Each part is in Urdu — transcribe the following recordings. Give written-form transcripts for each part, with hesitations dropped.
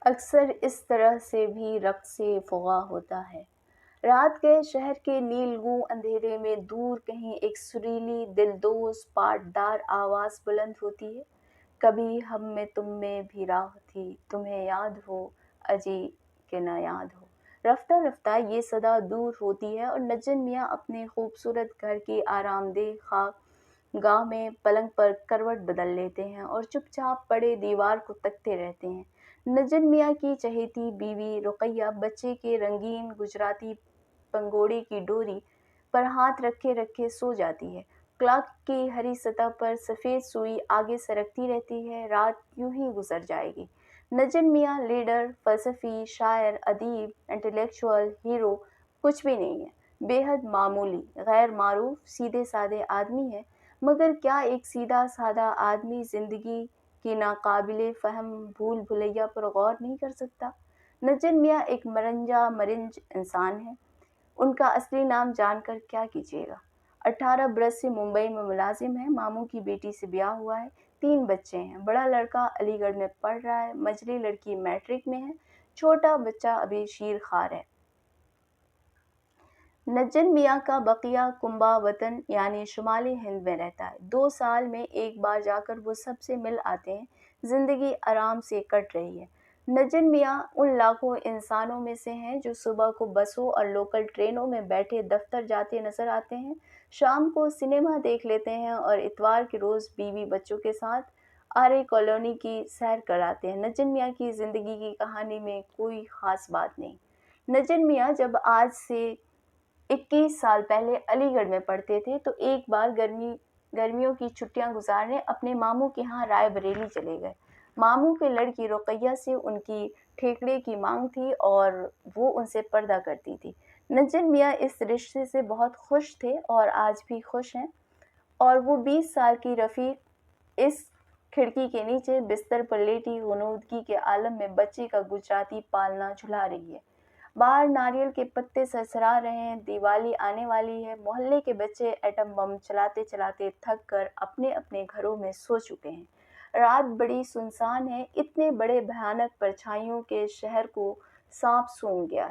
اکثر اس طرح سے بھی رقص فغاں ہوتا ہے۔ رات کے شہر کے نیلگوں اندھیرے میں دور کہیں ایک سریلی دلدوز پاٹدار آواز بلند ہوتی ہے، کبھی ہم میں تم میں بھی راہ تھی، تمہیں یاد ہو اجی کہ نہ یاد ہو۔ رفتہ رفتہ یہ صدا دور ہوتی ہے اور نجم میاں اپنے خوبصورت گھر کی آرام دہ خاک گاہ میں پلنگ پر کروٹ بدل لیتے ہیں اور چپ چاپ پڑے دیوار کو تکتے رہتے ہیں۔ نجم میاں کی چہیتی بیوی رقیہ بچے کے رنگین گجراتی پنگوڑی کی ڈوری پر ہاتھ رکھے رکھے سو جاتی ہے۔ کلاک کی ہری سطح پر سفید سوئی آگے سرکتی رہتی ہے، رات یوں ہی گزر جائے گی۔ نجم میاں لیڈر، فلسفی، شاعر، ادیب، انٹلیکچوئل، ہیرو کچھ بھی نہیں ہے، بے حد معمولی، غیر معروف، سیدھے سادے آدمی ہے۔ مگر کیا ایک سیدھا سادہ آدمی زندگی کی ناقابل فہم بھول بھلیاں پر غور نہیں کر سکتا؟ نجم میاں ایک مرنجا مرنج انسان ہے۔ ان کا اصلی نام جان کر کیا کیجیے گا؟ 18 برس سے ممبئی میں ملازم ہے، ماموں کی بیٹی سے بیاہ ہوا ہے، 3 بچے ہیں، بڑا لڑکا علی گڑھ میں پڑھ رہا ہے، مجلی لڑکی میٹرک میں ہے، چھوٹا بچہ ابھی شیر خوار ہے۔ نجم میاں کا بقیہ کنبہ وطن یعنی شمالی ہند میں رہتا ہے۔ 2 سال میں ایک بار جا کر وہ سب سے مل آتے ہیں، زندگی آرام سے کٹ رہی ہے۔ نجم میاں ان لاکھوں انسانوں میں سے ہیں جو صبح کو بسوں اور لوکل ٹرینوں میں بیٹھے دفتر جاتے نظر آتے ہیں، شام کو سنیما دیکھ لیتے ہیں اور اتوار کے روز بیوی بچوں کے ساتھ آرے کالونی کی سیر کراتے ہیں۔ نجم میاں کی زندگی کی کہانی میں کوئی خاص بات نہیں۔ نجم میاں جب آج سے 21 سال پہلے علی گڑھ میں پڑھتے تھے تو ایک بار گرمیوں کی چھٹیاں گزارنے اپنے ماموں کے ہاں رائے بریلی چلے گئے۔ ماموں کے لڑکی رقیہ سے ان کی ٹھیکڑے کی مانگ تھی اور وہ ان سے پردہ کرتی تھی۔ نجم میاں اس رشتے سے بہت خوش تھے اور آج بھی خوش ہیں، اور وہ 20 سال کی رفیق اس کھڑکی کے نیچے بستر پر لیٹی غنودگی کے عالم میں بچے کا گجراتی پالنا جھلا رہی ہے۔ باہر ناریل کے پتے سرسرا رہے ہیں، دیوالی آنے والی ہے، محلے کے بچے ایٹم بم چلاتے چلاتے تھک کر اپنے اپنے گھروں میں سو چکے ہیں۔ رات بڑی سنسان ہے، اتنے بڑے بھیانک پرچھائیوں کے شہر کو سانپ سونگھ گیا۔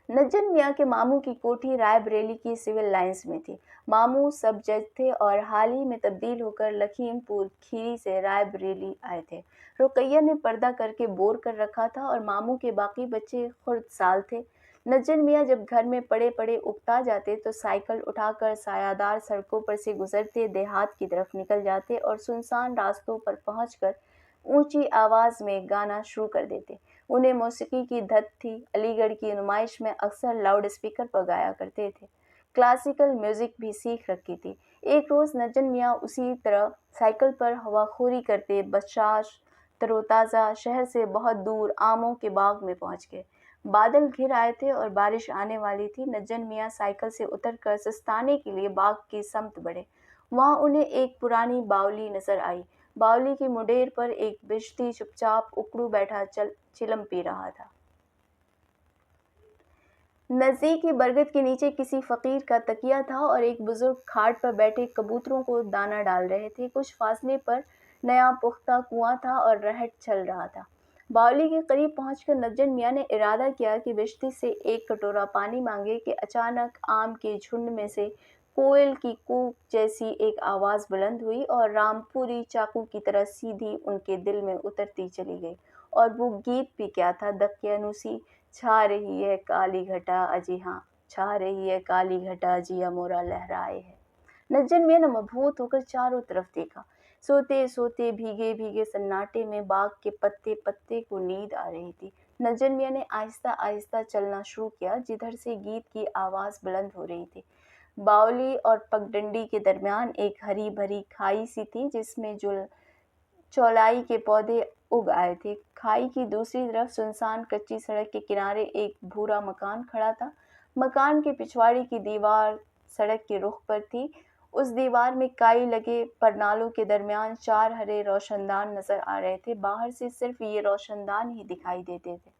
نجم میاں کے ماموں کی کوٹھی رائے بریلی کی سول لائنز میں تھی۔ ماموں سب جج تھے اور حال ہی میں تبدیل ہو کر لکھیم پور کھیری سے رائے بریلی آئے تھے۔ رقیہ نے پردہ کر کے بور کر رکھا تھا اور ماموں کے باقی بچے خرد سال تھے۔ نجم میاں جب گھر میں پڑے پڑے اکتا جاتے تو سائیکل اٹھا کر سایہ دار سڑکوں پر سے گزرتے دیہات کی طرف نکل جاتے اور سنسان راستوں پر پہنچ کر اونچی آواز میں گانا شروع کر دیتے۔ انہیں موسیقی کی دھت تھی، علی گڑھ کی نمائش میں اکثر لاؤڈ اسپیکر پر گایا کرتے تھے، کلاسیکل میوزک بھی سیکھ رکھی تھی۔ ایک روز نجم میاں اسی طرح سائیکل پر ہوا خوری کرتے بشاش تروتازہ شہر سے بہت دور آموں کے باغ میں پہنچ گئے۔ بادل گھر آئے تھے اور بارش آنے والی تھی۔ نجم میاں سائیکل سے اتر کر سستانے کے لیے باغ کی سمت بڑھے۔ وہاں انہیں ایک پرانی باولی نظر آئی۔ باولی کی منڈیر پر ایک بشتی چپ چاپ اکڑو بیٹھا چلم پی رہا تھا۔ نزدیک ہی برگد کے نیچے کسی فقیر کا تکیہ تھا اور ایک بزرگ کھاٹ پر بیٹھے کبوتروں کو دانہ ڈال رہے تھے۔ کچھ فاصلے پر نیا پختہ کنواں تھا اور رہٹ چل رہا تھا۔ باولی کے قریب پہنچ کر نجم میاں نے ارادہ کیا کہ بشتی سے ایک کٹورا پانی مانگے کہ اچانک آم کے جھنڈ میں سے کوئل کی کوک جیسی ایک آواز بلند ہوئی اور رامپوری چاقو کی طرح سیدھی ان کے دل میں اترتی چلی گئی۔ اور وہ گیت بھی کیا تھا، دقیانوسی: چھا رہی ہے کالی گھٹا اجی ہاں، چھا رہی ہے کالی گھٹا جیا مورا لہرائے ہے۔ نجم میاں نے مبہوت ہو کر چاروں طرف دیکھا۔ سوتے سوتے بھیگے بھیگے سناٹے میں باغ کے پتے پتے کو نیند آ رہی تھی۔ نجم میاں نے آہستہ آہستہ چلنا شروع کیا جدھر سے گیت کی آواز بلند ہو رہی تھی۔ باولی اور پگڈنڈی کے درمیان ایک ہری بھری کھائی سی تھی جس میں چولائی کے پودے اگ آئے تھے۔ کھائی کی دوسری طرف سنسان کچی سڑک کے کنارے ایک بھورا مکان کھڑا تھا۔ مکان کے پچھواڑی کی دیوار سڑک کے رخ پر تھی۔ اس دیوار میں کائی لگے پرنالوں کے درمیان 4 ہرے روشن دان نظر آ رہے تھے۔ باہر سے صرف یہ روشن دان ہی دکھائی دیتے تھے۔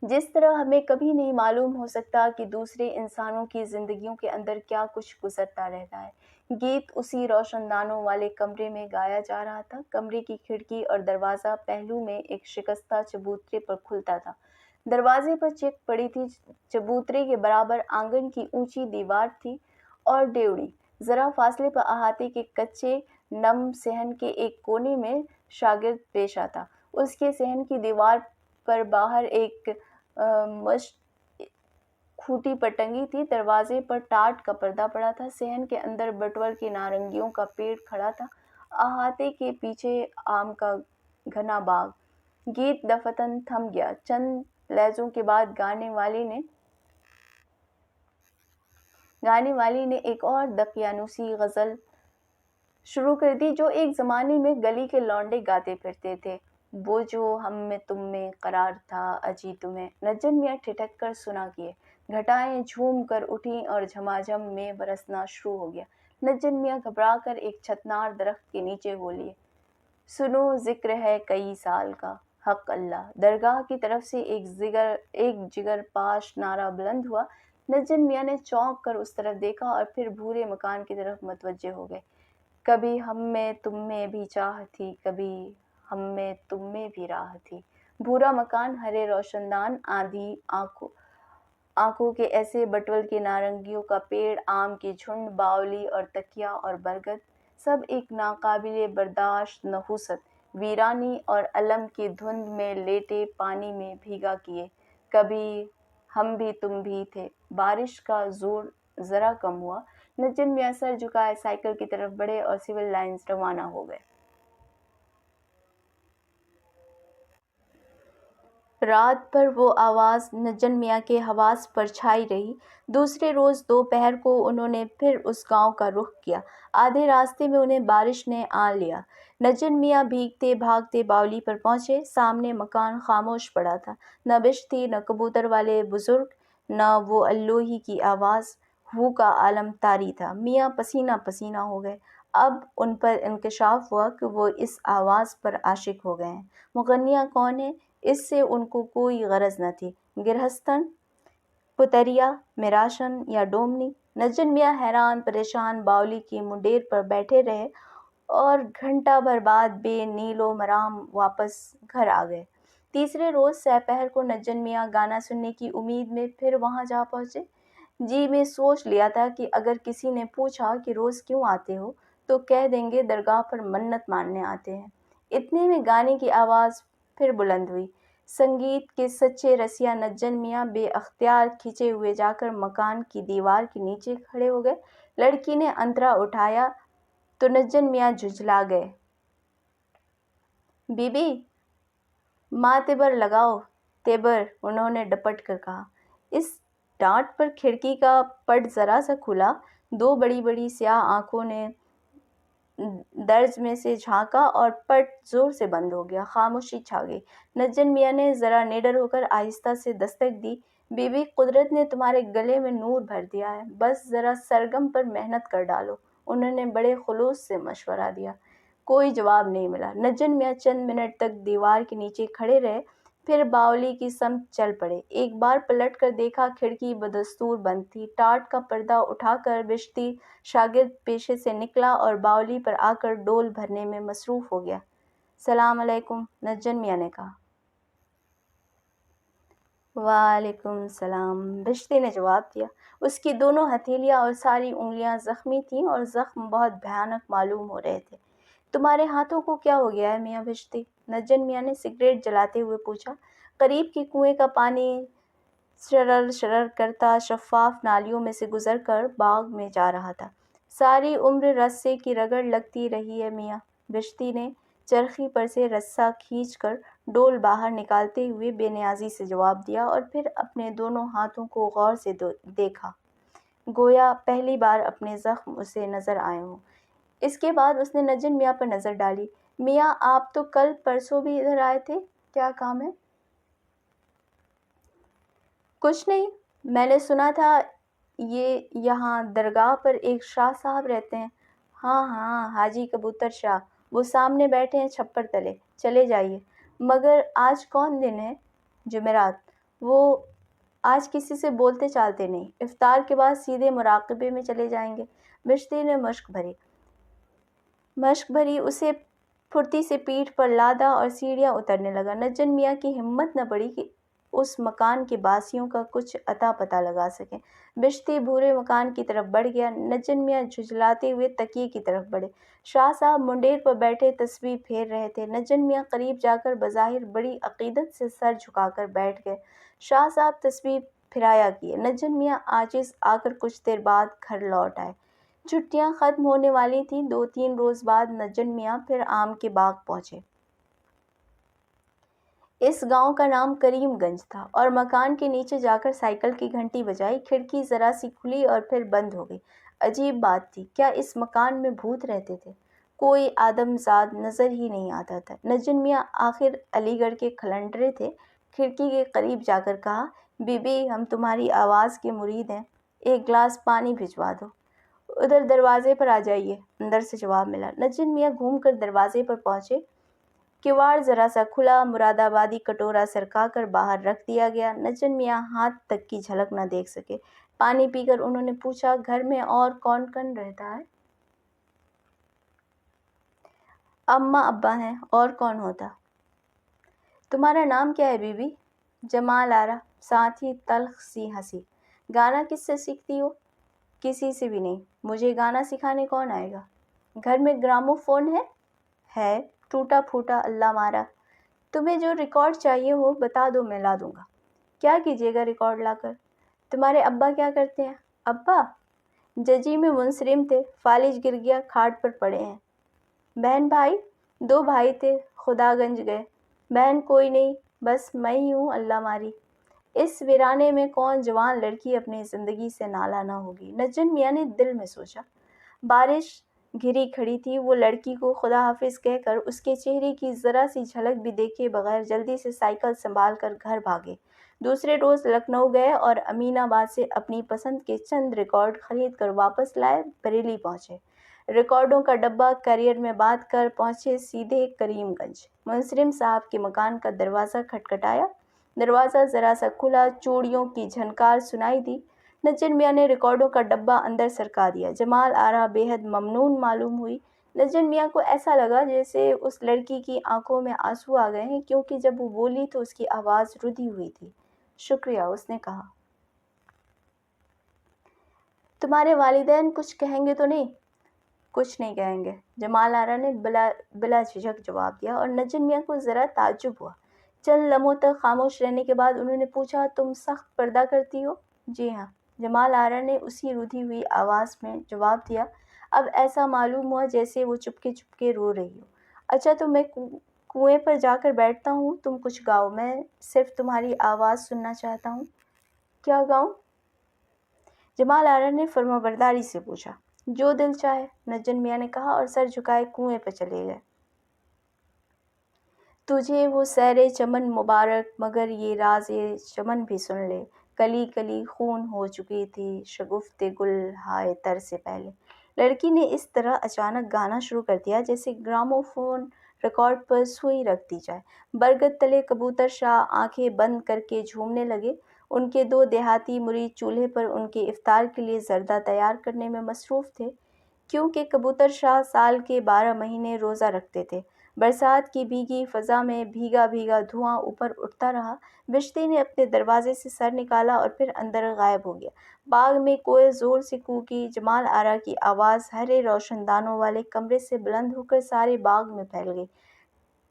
جس طرح ہمیں کبھی نہیں معلوم ہو سکتا کہ دوسرے انسانوں کی زندگیوں کے اندر کیا کچھ گزرتا رہتا ہے۔ گیت اسی روشن دانوں والے کمرے میں گایا جا رہا تھا۔ کمرے کی کھڑکی اور دروازہ پہلو میں ایک شکستہ چبوترے پر کھلتا تھا۔ دروازے پر چک پڑی تھی، چبوترے کے برابر آنگن کی اونچی دیوار تھی اور ڈیوڑی۔ ذرا فاصلے پر احاطے کے کچے نم صحن کے ایک کونے میں شاگرد پیشہ تھا۔ اس کے صحن کی دیوار پر باہر ایک مشت کھوٹی پر ٹنگی تھی۔ دروازے پر ٹاٹ کا پردہ پڑا تھا۔ صحن کے اندر بٹول کے نارنگیوں کا پیڑ کھڑا تھا، احاطے کے پیچھے آم کا گھنا باغ۔ گیت دفتن تھم گیا۔ چند لہجوں کے بعد گانے والی نے ایک اور دقیانوسی غزل شروع کر دی جو ایک زمانے میں گلی کے لونڈے گاتے پھرتے تھے۔ وہ جو ہم میں تم میں قرار تھا اجی تمہیں، نجن میاں ٹھٹک کر سنا کیے۔ گھٹائیں جھوم کر اٹھیں اور جھماجھم میں برسنا شروع ہو گیا۔ نجن میاں گھبرا کر ایک چھتنار درخت کے نیچے ہو لیے۔ سنو ذکر ہے کئی سال کا، حق اللہ۔ درگاہ کی طرف سے ایک جگر پاش نعرہ بلند ہوا۔ نجن میاں نے چونک کر اس طرف دیکھا اور پھر بھورے مکان کی طرف متوجہ ہو گئے۔ کبھی ہم میں تم میں بھی چاہ تھی، کبھی ہم میں تم میں بھی راہ تھی۔ بھورا مکان، ہرے روشندان، آندھی آنکھوں کے ایسے بٹول کے نارنگیوں کا پیڑ، آم کے جھنڈ، باولی اور تکیا اور برگد، سب ایک ناقابل برداشت نحوست، ویرانی اور الم کی دھند میں لیٹے پانی میں بھیگا کیے۔ کبھی ہم بھی تم بھی تھے۔ بارش کا زور ذرا کم ہوا۔ نجن میاں سر جھکائے سائیکل کی طرف بڑھے اور سول لائنز روانہ ہو گئے۔ رات بھر وہ آواز نجن میاں کے حواس پر چھائی رہی۔ دوسرے روز دوپہر کو انہوں نے پھر اس گاؤں کا رخ کیا۔ آدھے راستے میں انہیں بارش نے آن لیا۔ نجن میاں بھیگتے بھاگتے باولی پر پہنچے۔ سامنے مکان خاموش پڑا تھا۔ نہ بشتی، نہ کبوتر والے بزرگ، نہ وہ اللوہی کی آواز۔ ہو کا عالم طاری تھا۔ میاں پسینہ پسینہ ہو گئے۔ اب ان پر انکشاف ہوا کہ وہ اس آواز پر عاشق ہو گئے ہیں۔ مغنیہ کون ہے، اس سے ان کو کوئی غرض نہ تھی۔ گرہستھن، پتریا، میراشن یا ڈومنی؟ نجن میاں حیران پریشان باولی کی منڈیر پر بیٹھے رہے اور گھنٹہ بھر بعد بے نیل و مرام واپس گھر آ گئے۔ تیسرے روز سحپہر کو نجن میاں گانا سننے کی امید میں پھر وہاں جا پہنچے۔ جی میں سوچ لیا تھا کہ اگر کسی نے پوچھا کہ روز کیوں آتے ہو تو کہہ دیں گے درگاہ پر منت ماننے آتے ہیں۔ اتنے میں گانے کی آواز پھر بلند ہوئی۔ سنگیت کے سچے رسیا نجن میاں بے اختیار کھنچے ہوئے جا کر مکان کی دیوار کے نیچے کھڑے ہو گئے۔ لڑکی نے انترا اٹھایا تو نجن میاں جھنجھلا گئے۔ بی بی، ماں تیبر لگاؤ۔ تیبر، انہوں نے ڈپٹ کر کہا۔ اس ڈانٹ پر کھڑکی کا پٹ ذرا سا کھلا۔ دو بڑی بڑی سیاہ آنکھوں نے درج میں سے جھانکا اور پٹ زور سے بند ہو گیا۔ خاموشی چھا گئی۔ نجن میاں نے ذرا نڈر ہو کر آہستہ سے دستک دی۔ بی بی، قدرت نے تمہارے گلے میں نور بھر دیا ہے، بس ذرا سرگم پر محنت کر ڈالو، انہوں نے بڑے خلوص سے مشورہ دیا۔ کوئی جواب نہیں ملا۔ نجن میاں چند منٹ تک دیوار کے نیچے کھڑے رہے، پھر باولی کی سمت چل پڑے۔ ایک بار پلٹ کر دیکھا، کھڑکی بدستور بند تھی۔ ٹاٹ کا پردہ اٹھا کر بشتی شاگرد پیشے سے نکلا اور باولی پر آ کر ڈول بھرنے میں مصروف ہو گیا۔ سلام علیکم، نجن میاں نے کہا۔ وعلیکم السلام، بشتی نے جواب دیا۔ اس کی دونوں ہتھیلیاں اور ساری انگلیاں زخمی تھیں اور زخم بہت بھیانک معلوم ہو رہے تھے۔ تمہارے ہاتھوں کو کیا ہو گیا ہے میاں بشتی؟ نجن میاں نے سگریٹ جلاتے ہوئے پوچھا۔ قریب کے کنویں کا پانی شرر شرر کرتا شفاف نالیوں میں سے گزر کر باغ میں جا رہا تھا۔ ساری عمر رسے کی رگڑ لگتی رہی ہے میاں، بشتی نے چرخی پر سے رسہ کھینچ کر ڈول باہر نکالتے ہوئے بے نیازی سے جواب دیا اور پھر اپنے دونوں ہاتھوں کو غور سے دیکھا، گویا پہلی بار اپنے زخم اسے نظر آئے ہوں۔ اس کے بعد اس نے نجن میاں پر نظر ڈالی۔ میاں، آپ تو کل پرسوں بھی ادھر آئے تھے، کیا کام ہے؟ کچھ نہیں، میں نے سنا تھا یہ یہاں درگاہ پر ایک شاہ صاحب رہتے ہیں۔ ہاں ہاں، حاجی کبوتر شاہ، وہ سامنے بیٹھے ہیں چھپر تلے، چلے جائیے۔ مگر آج کون دن ہے؟ جمعرات۔ وہ آج کسی سے بولتے چالتے نہیں، افطار کے بعد سیدھے مراقبے میں چلے جائیں گے۔ بشتی نے مشق بھری اسے پھرتی سے پیٹھ پر لادا اور سیڑھیاں اترنے لگا۔ نجن میاں کی ہمت نہ بڑھی کہ اس مکان کے باسیوں کا کچھ اتا پتہ لگا سکیں۔ بشتی بھورے مکان کی طرف بڑھ گیا۔ نجن میاں جھجلاتے ہوئے تکیے کی طرف بڑھے۔ شاہ صاحب منڈیر پر بیٹھے تسبیح پھیر رہے تھے۔ نجن میاں قریب جا کر بظاہر بڑی عقیدت سے سر جھکا کر بیٹھ گئے۔ شاہ صاحب تسبیح پھرایا کیے۔ نجن میاں عاجز آ کر کچھ دیر بعد گھر لوٹ آئے۔ چھٹیاں ختم ہونے والی تھیں۔ 2-3 روز بعد نجن میاں پھر آم کے باغ پہنچے۔ اس گاؤں کا نام کریم گنج تھا اور مکان کے نیچے جا کر سائیکل کی گھنٹی بجائی۔ کھڑکی ذرا سی کھلی اور پھر بند ہو گئی۔ عجیب بات تھی، کیا اس مکان میں بھوت رہتے تھے؟ کوئی آدمزاد نظر ہی نہیں آتا تھا۔ نجن میاں آخر علی گڑھ کے کھلنڈرے تھے۔ کھڑکی کے قریب جا کر کہا، بی بی ہم تمہاری آواز کے مرید ہیں، ایک گلاس پانی بھجوا دو۔ ادھر دروازے پر آ جائیے، اندر سے جواب ملا۔ نجن میاں گھوم کر دروازے پر پہنچے۔ کواڑ ذرا سا کھلا، مراد آبادی کٹورا سرکا کر باہر رکھ دیا گیا۔ نجن میاں ہاتھ تک کی جھلک نہ دیکھ سکے۔ پانی پی کر انہوں نے پوچھا، گھر میں اور کون کون رہتا ہے؟ اماں ابا ہیں، اور کون ہوتا؟ تمہارا نام کیا ہے بی بی؟ جمال آرا، ساتھ ہی تلخ سی ہنسی۔ گانا کس سے سیکھتی ہو؟ کسی سے بھی نہیں۔ مجھے گانا سکھانے کون آئے گا؟ گھر میں گرامو فون ہے؟ ہے، ٹوٹا پھوٹا اللہ مارا۔ تمہیں جو ریکارڈ چاہیے ہو بتا دو، میں لا دوں گا۔ کیا کیجیے گا ریکارڈ لا کر؟ تمہارے ابا کیا کرتے ہیں؟ ابا ججی میں منصرم تھے، فالج گر گیا، کھاٹ پر پڑے ہیں۔ بہن بھائی؟ 2 بھائی تھے، خدا گنج گئے۔ بہن کوئی نہیں، بس میں ہی ہوں اللہ ماری۔ اس ویرانے میں کون جوان لڑکی اپنی زندگی سے نالا نہ ہوگی؟ نجن میاں نے دل میں سوچا۔ بارش گھری کھڑی تھی۔ وہ لڑکی کو خدا حافظ کہہ کر اس کے چہرے کی ذرا سی جھلک بھی دیکھے بغیر جلدی سے سائیکل سنبھال کر گھر بھاگے۔ دوسرے روز لکھنؤ گئے اور امین آباد سے اپنی پسند کے چند ریکارڈ خرید کر واپس لائے۔ بریلی پہنچے، ریکارڈوں کا ڈبہ کیریئر میں باندھ کر پہنچے سیدھے کریم گنج۔ منصرم صاحب کے مکان کا دروازہ کھٹکھٹایا۔ دروازہ ذرا سا کھلا، چوڑیوں کی جھنکار سنائی دی۔ نجن میاں نے ریکارڈوں کا ڈبہ اندر سرکا دیا۔ جمال آرا بے حد ممنون معلوم ہوئی۔ نجن میاں کو ایسا لگا جیسے اس لڑکی کی آنکھوں میں آنسو آ گئے ہیں، کیونکہ جب وہ بولی تو اس کی آواز رودھی ہوئی تھی۔ شکریہ، اس نے کہا۔ تمہارے والدین کچھ کہیں گے تو نہیں؟ کچھ نہیں کہیں گے، جمال آرا نے بلا جھجک جواب دیا، اور نجن میاں کو ذرا تعجب ہوا۔ چند لمحوں تک خاموش رہنے کے بعد انہوں نے پوچھا، تم سخت پردہ کرتی ہو؟ جی ہاں، جمال آرا نے اسی رودھی ہوئی آواز میں جواب دیا۔ اب ایسا معلوم ہوا جیسے وہ چپکے چپکے رو رہی ہو۔ اچھا تو میں کنویں پر جا کر بیٹھتا ہوں، تم کچھ گاؤ، میں صرف تمہاری آواز سننا چاہتا ہوں۔ کیا گاؤں؟ جمال آرا نے فرمانبرداری سے پوچھا۔ جو دل چاہے، نجن میاں نے کہا اور سر جھکائے کنویں پہ چلے گئے۔ تجھے وہ سیر چمن مبارک، مگر یہ راز چمن بھی سن لے، کلی کلی خون ہو چکی تھی شگفت گل ہائے تر سے پہلے۔ لڑکی نے اس طرح اچانک گانا شروع کر دیا جیسے گراموفون ریکارڈ پر سوئی رکھ دی جائے۔ برگد تلے کبوتر شاہ آنکھیں بند کر کے جھومنے لگے۔ ان کے 2 دیہاتی مرید چولہے پر ان کے افطار کے لیے زردہ تیار کرنے میں مصروف تھے، کیونکہ کبوتر شاہ سال کے 12 مہینے روزہ رکھتے تھے۔ برسات کی بھیگی فضا میں بھیگا بھیگا دھواں اوپر اٹھتا رہا۔ بشتی نے اپنے دروازے سے سر نکالا اور پھر اندر غائب ہو گیا۔ باغ میں کوئل زور سے کوکی۔ جمال آرا کی آواز ہرے روشن دانوں والے کمرے سے بلند ہو کر سارے باغ میں پھیل گئی۔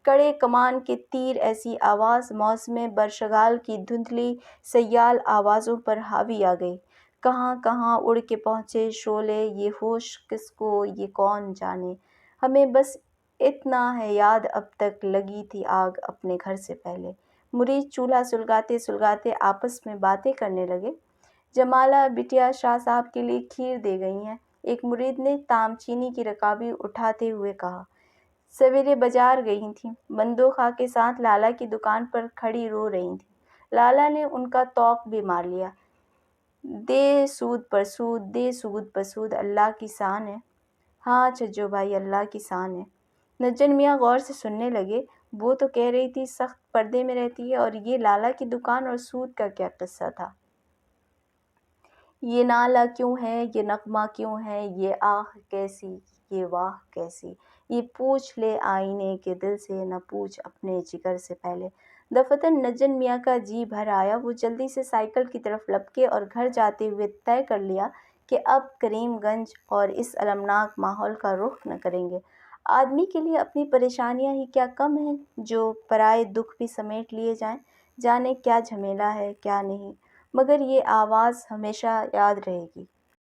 کڑے کمان کے تیر ایسی آواز موسم برشگال کی دھندلی سیال آوازوں پر حاوی آ گئی۔ کہاں کہاں اڑ کے پہنچے شعلے، یہ ہوش کس کو، یہ کون جانے۔ ہمیں بس اتنا ہے یاد، اب تک لگی تھی آگ اپنے گھر سے پہلے۔ مرید چولہا سلگاتے سلگاتے آپس میں باتیں کرنے لگے۔ جمالہ بٹیا شاہ صاحب کے لیے کھیر دے گئی ہیں، ایک مرید نے تام چینی کی رکابی اٹھاتے ہوئے کہا۔ سویرے بازار گئی تھیں، بندوخا کے ساتھ لالا کی دکان پر کھڑی رو رہی تھیں۔ لالا نے ان کا طوق بھی مار لیا۔ دے سود پر سود، دے سود پر سود، اللہ کی شان ہے۔ ہاں چھجو بھائی، اللہ کی شان ہے۔ نجن میاں غور سے سننے لگے۔ وہ تو کہہ رہی تھی سخت پردے میں رہتی ہے، اور یہ لالا کی دکان اور سود کا کیا قصہ تھا؟ یہ نالہ کیوں ہے، یہ نغمہ کیوں ہے، یہ آہ کیسی، یہ واہ کیسی، یہ پوچھ لے آئینے کے دل سے، نہ پوچھ اپنے جگر سے پہلے۔ دفتر نجن میاں کا جی بھر آیا، وہ جلدی سے سائیکل کی طرف لپکے اور گھر جاتے ہوئے طے کر لیا کہ اب کریم گنج اور اس المناک ماحول کا رخ نہ کریں گے۔ آدمی کے لیے اپنی پریشانیاں ہی کیا کم ہیں جو پرائے دکھ بھی سمیٹ لیے جائیں، جانے کیا جھمیلا ہے کیا نہیں، مگر یہ آواز ہمیشہ یاد رہے گی۔